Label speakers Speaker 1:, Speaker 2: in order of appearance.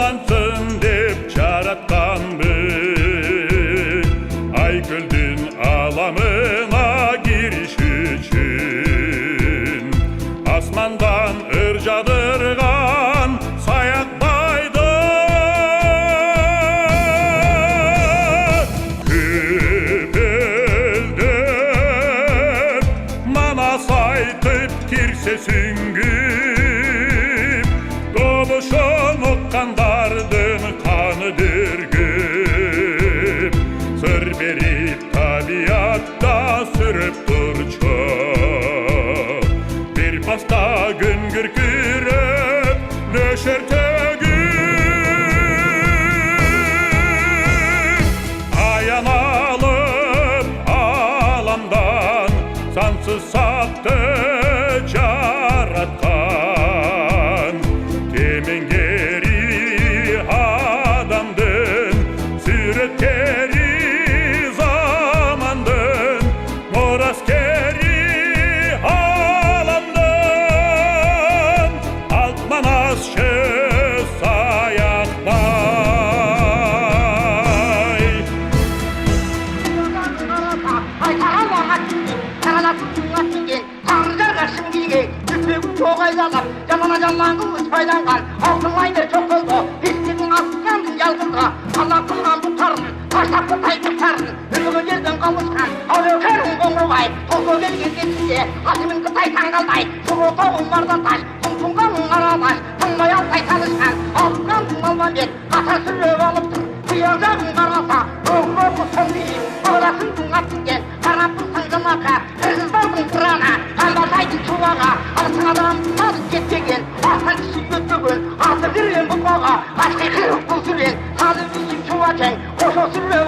Speaker 1: Ораnsın dep jaratkanбыз, Айкөлдүн аламына кириш үчүн. Асмандан ыр жадырган саякбайды күбөлдөп, манас айтып кирсе сүңгүп, добушон уккандардын каны дүргүп, сыр берип табиатта сүрөп турчу. Бир паста күн күркүрөп, нөшөр төгүп, аяналып аламдан сансыз сатты жараткан. Кемеңгери адамдын сүрөткери, замандын мураскери аламдын, Ак Манасчы Саякбай.
Speaker 2: Жалана-жалаңыз пайданған, алтынлайды çok oldu. Bizlerin aslanın yalgızға, Allah kılған бұқтарын, таштапты тайпықтарын, үмігі жерден қауышқан, аурекерін қоңырбай, толғы келген кетінде, асымен қытай таңғалдай, сұғы тоғын бардан таш, тұңтұңғанын арадаш, тыңмай алтай танышқан, алыққандың Алманбет, қатар сүріп алыптың, бұян жағын қараса, оғы сонбейіп, бағырасындың аттынген, қарапын саңғымақа, қырғыздардың қырана, қамбасайдың чулаға, алсын адам садып кетпеген, астан кіші өттігін, аты жүрген бұқаға, ашқи қырық бұл сүрен, сады бейім чуа кең, қошо сүріп